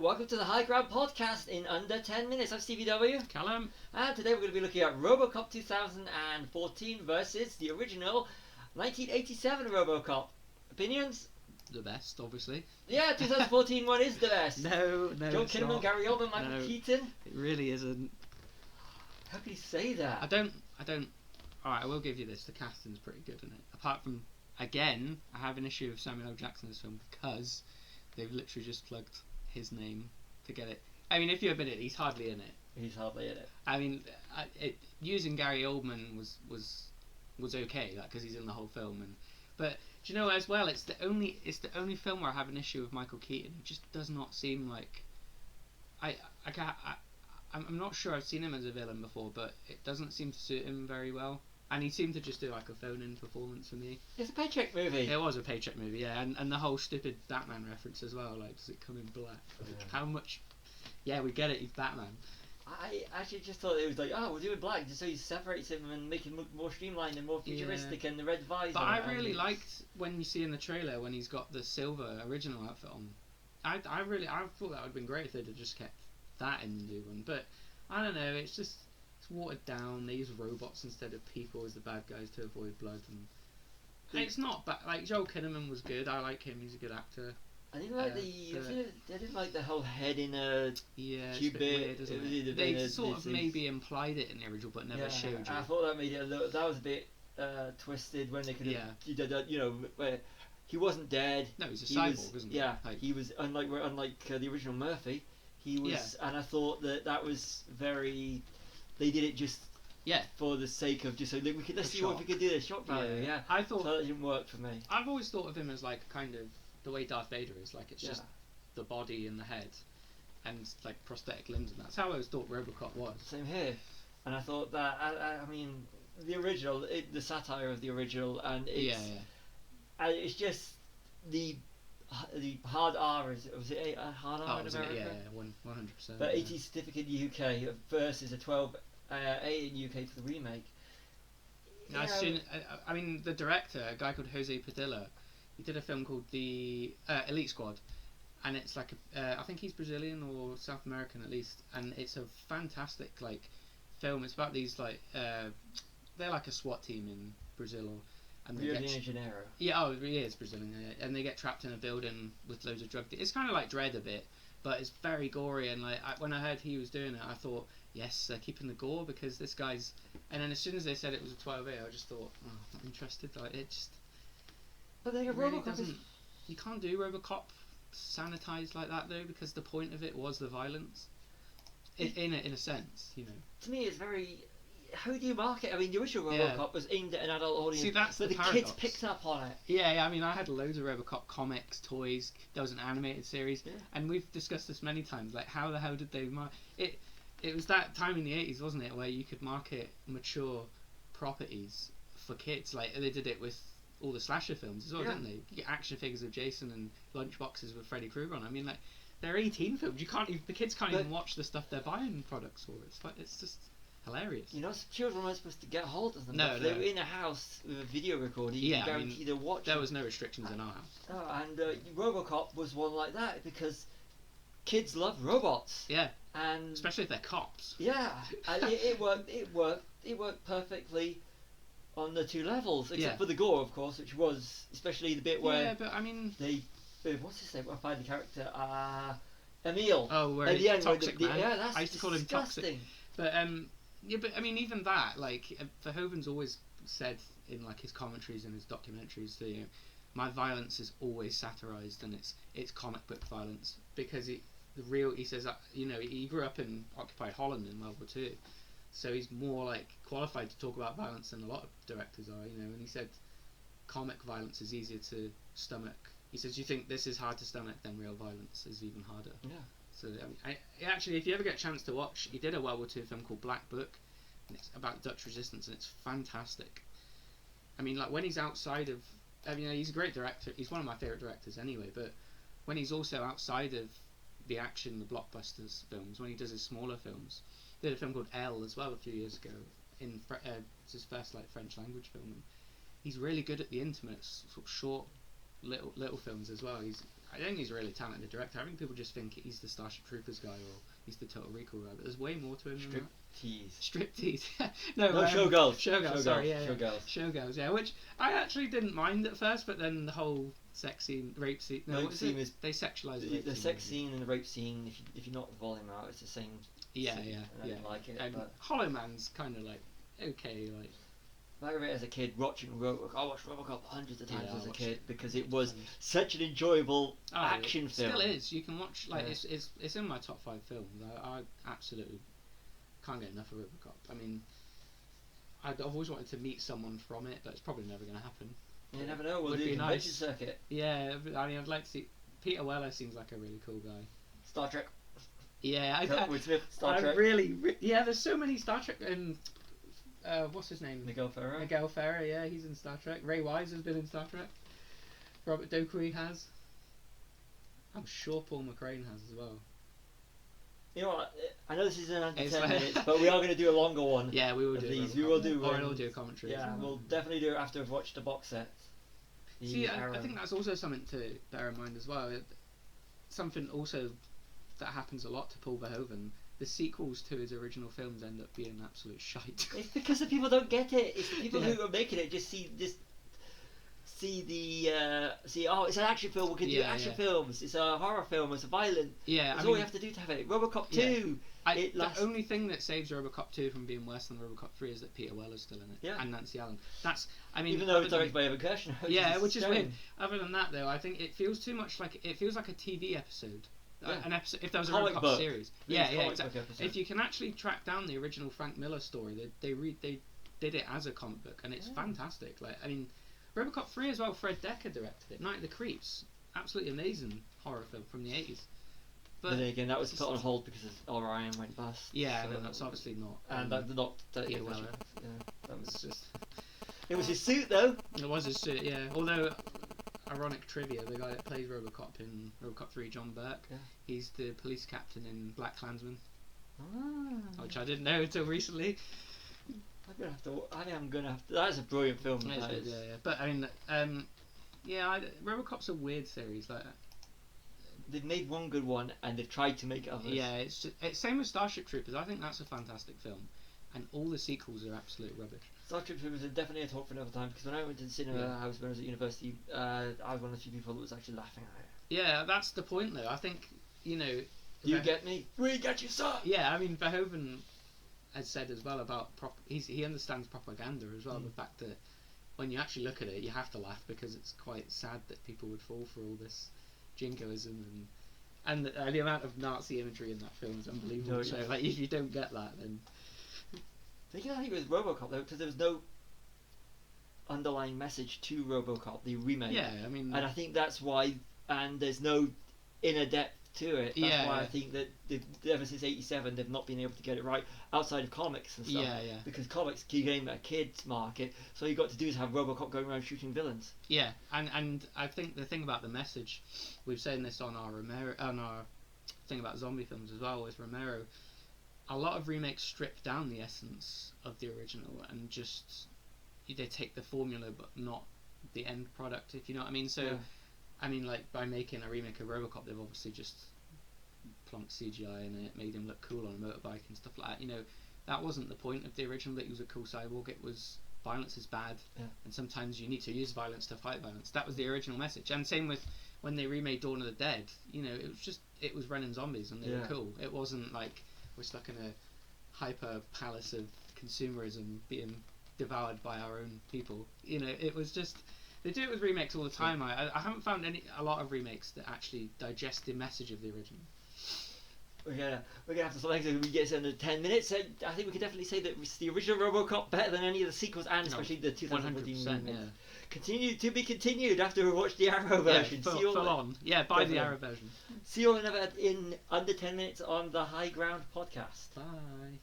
Welcome to the High Ground Podcast in under 10 minutes. I'm Stevie W. Callum. And today we're going to be looking at Robocop 2014 versus the original 1987 Robocop. Opinions? The best, obviously. Yeah, 2014 one is the best. No, John Kinnaman, not. Gary Oldman, Michael Keaton. It really isn't. How can you say that? I don't. Alright, I will give you this. The casting's pretty good in it. Apart from, again, I have an issue with Samuel L. Jackson in this film because they've literally just plugged his name to get it. I mean, if you admit it, he's hardly in it. He's hardly in it. I mean, using Gary Oldman was okay, like, because he's in the whole film. But do you know as well? It's the only film where I have an issue with Michael Keaton. He just does not seem like. I'm not sure I've seen him as a villain before, but it doesn't seem to suit him very well. And he seemed to just do like a phone-in performance for me. It's a paycheck movie. It was a paycheck movie, yeah, and the whole stupid Batman reference as well. Like, does it come in black? Like, how much? Yeah, we get it. He's Batman. I actually just thought it was like, oh, we'll do it black just so he separates him and make him look more streamlined and more futuristic, and the red visor. But I really liked when you see in the trailer when he's got the silver original outfit on. I thought that would have been great if they'd have just kept that in the new one. But I don't know. It's watered down. They use robots instead of people as the bad guys to avoid blood, and it's not bad. Like, Joel Kinnaman was good. I like him. He's a good actor. I didn't like I didn't like the whole head in a tube bit. Weird, isn't it? They sort of maybe implied it in the original, but never showed you. I thought that made it that was a bit twisted when they could have, where he wasn't dead. No, he's a cyborg, isn't he? Yeah, he was unlike the original Murphy. He was, and I thought that was very. They did it just for the sake of just so let's see what we could do. This shock value, I thought so that didn't work for me. I've always thought of him as like kind of the way Darth Vader is, like it's just the body and the head, and like prosthetic limbs, and that's how I always thought RoboCop was. Same here, and I thought that I mean the original, the satire of the original, and it's just the hard R was it a hard R in America? Yeah, 100%. But 80 certificate in the UK versus a 12 A in the UK for the remake. I mean, the director, a guy called Jose Padilla, he did a film called The Elite Squad, and it's like I think he's Brazilian or South American at least, and it's a fantastic like film. It's about these like they're like a SWAT team in Brazil, and Rio de Janeiro. Yeah, he is Brazilian, and they get trapped in a building with loads of drug. It's kind of like Dread a bit, but it's very gory. And like when I heard he was doing it, I thought, yes, they're keeping the gore because this guy's. And then as soon as they said it was a 12A, I just thought, oh, I'm not interested. Like it just. But they really doesn't. You can't do RoboCop sanitized like that though, because the point of it was the violence. In a sense, you know. To me, it's very. How do you market? I mean, the original RoboCop was aimed at an adult audience. See, that's but the kids picked up on it. Yeah. I mean, I had loads of RoboCop comics, toys. There was an animated series, and we've discussed this many times. Like, how the hell did they it? It was that time in the 80s, wasn't it, where you could market mature properties for kids. Like they did it with all the slasher films as well, didn't they? You get action figures of Jason and lunchboxes with Freddy Krueger on. I mean, like they're 18 films. The kids can't even watch the stuff they're buying products for. It's just hilarious. You know, children weren't supposed to get hold of them. No, they were in a house with a video recorder. You can guarantee to watch. There was no restrictions in our house. Oh, and RoboCop was one like that because kids love robots. Yeah. And especially if they're cops. Yeah, and it worked. It worked perfectly on the two levels, except for the gore, of course, which was especially the bit where. Yeah, but I mean. What's his name? I find the character. Emil. Oh, where at the end, toxic man. Yeah, that's I used to call him toxic. But but I mean, even that, like, Verhoeven's always said in like his commentaries and his documentaries that my violence is always satirized, and it's comic book violence because he says that he grew up in occupied Holland in World War II, so he's more like qualified to talk about violence than a lot of directors are, and he said comic violence is easier to stomach. He says, you think this is hard to stomach, then real violence is even harder. Yeah. So I actually, if you ever get a chance to watch, he did a World War II film called Black Book, and it's about Dutch resistance, and it's fantastic. I mean, like when he's outside of, he's a great director. He's one of my favorite directors anyway. But when he's also outside of the action, the blockbusters films, when he does his smaller films, he did a film called Elle as well a few years ago. It's his first like French language film. And he's really good at the intimate, sort of short, little films as well. He's I think he's a really talented director. I think people just think he's the Starship Troopers guy or he's the Total Recall guy, but there's way more to him than that. Striptease. no, Showgirls. Showgirls, sorry, yeah. Showgirls, yeah, which I actually didn't mind at first, but then the whole sex scene, rape scene... No, rape scene is... They sexualise the sex scene and the rape scene, if you knock the volume out, it's the same Yeah, scene, yeah, I don't like it, and but... Hollow Man's kind of like, okay, like... I remember as a kid watching Robocop. I watched Robocop hundreds of times as a kid because it was such an enjoyable action film. It still is. You can watch, like, it's in my top 5 films. I absolutely can't get enough of Robocop. I mean, I've always wanted to meet someone from it, but it's probably never going to happen. You never know. We'll do a convention circuit. Yeah, I mean, I'd like to see... Peter Weller seems like a really cool guy. Star Trek. Yeah, Star Trek. Yeah, there's so many Star Trek and... what's his name? Miguel Ferrer. Miguel Ferrer, yeah, he's in Star Trek. Ray Wise has been in Star Trek. Robert Dockery has. I'm sure Paul McCrane has as well. You know what? I know this is under 10 minutes, but we are going to do a longer one. Yeah, we will do. These. We will do. Or an audio commentary. Yeah, we'll definitely do it after we've watched the box set. See, I think that's also something to bear in mind as well. Something also that happens a lot to Paul Verhoeven. The sequels to his original films end up being absolute shite. It's because the people don't get it. It's the people who are making it just see oh, it's an action film. We can do action films. It's a horror film. It's a violent. Yeah, that's all we have to do to have it. Robocop 2. The only thing that saves Robocop 2 from being worse than Robocop 3 is that Peter Weller's still in it. Yeah. And Nancy Allen. Even though it's directed by Evan Kirshner. Yeah, which is weird. Other than that, though, I think it feels too much like a TV episode. An episode, if there was a Robocop series. Exactly. If you can actually track down the original Frank Miller story, they did it as a comic book, and it's fantastic. Like, I mean, Robocop 3 as well. Fred Dekker directed it. Night of the Creeps, absolutely amazing horror film from the 80s. But then again, that was put on hold because Orion went bust. Yeah, so that's obviously not. And that's not. Peter Weller. Yeah, that was just. It was his suit, though. It was his suit, yeah. Although. Ironic trivia, the guy that plays Robocop in Robocop 3, John Burke, he's the police captain in Black Klansman, which I didn't know until recently. I'm gonna have to. That's a brilliant film. But I mean, Robocop's a weird series. Like, they've made one good one and they've tried to make others. Yeah, it's same with Starship Troopers. I think that's a fantastic film, and all the sequels are absolute rubbish. Starship Troopers is definitely a talk for another time because when I went to the cinema house when I was at university, I was one of the few people that was actually laughing at it. Yeah, that's the point though. I think, you get me? We get you, sir! Yeah, I mean, Verhoeven has said as well about... he understands propaganda as well, the fact that when you actually look at it, you have to laugh because it's quite sad that people would fall for all this jingoism and the amount of Nazi imagery in that film is unbelievable. So, like, if you don't get that, then... Thinking I think with Robocop though, because there was no underlying message to Robocop, the remake. Yeah, I mean, and I think that's why, and there's no inner depth to it. That's why I think that ever since '87 they've not been able to get it right outside of comics and stuff. Yeah. Because comics keep aiming at a kids market, so all you got to do is have Robocop going around shooting villains. Yeah, and I think the thing about the message, we've said this on our thing about zombie films as well with Romero. A lot of remakes strip down the essence of the original and just they take the formula but not the end product, if you know what I mean. So, I mean, like by making a remake of Robocop, they've obviously just plonked CGI in it, made him look cool on a motorbike and stuff like that. You know, that wasn't the point of the original. That he was a cool cyborg. It was violence is bad, and sometimes you need to use violence to fight violence. That was the original message. And same with when they remade Dawn of the Dead. You know, it was running zombies and they were cool. It wasn't like we're stuck in a hyper palace of consumerism being devoured by our own people. You know, it was just they do it with remakes all the time. I haven't found a lot of remakes that actually digest the message of the original. We're gonna have to stop when we get under 10 minutes. I think we can definitely say that it's the original Robocop better than any of the sequels, and especially the 2014 remake. Continue to be continued after we watch the Arrow version. Full on. Yeah, buy the Arrow version. See you all in under 10 minutes on the High Ground podcast. Bye.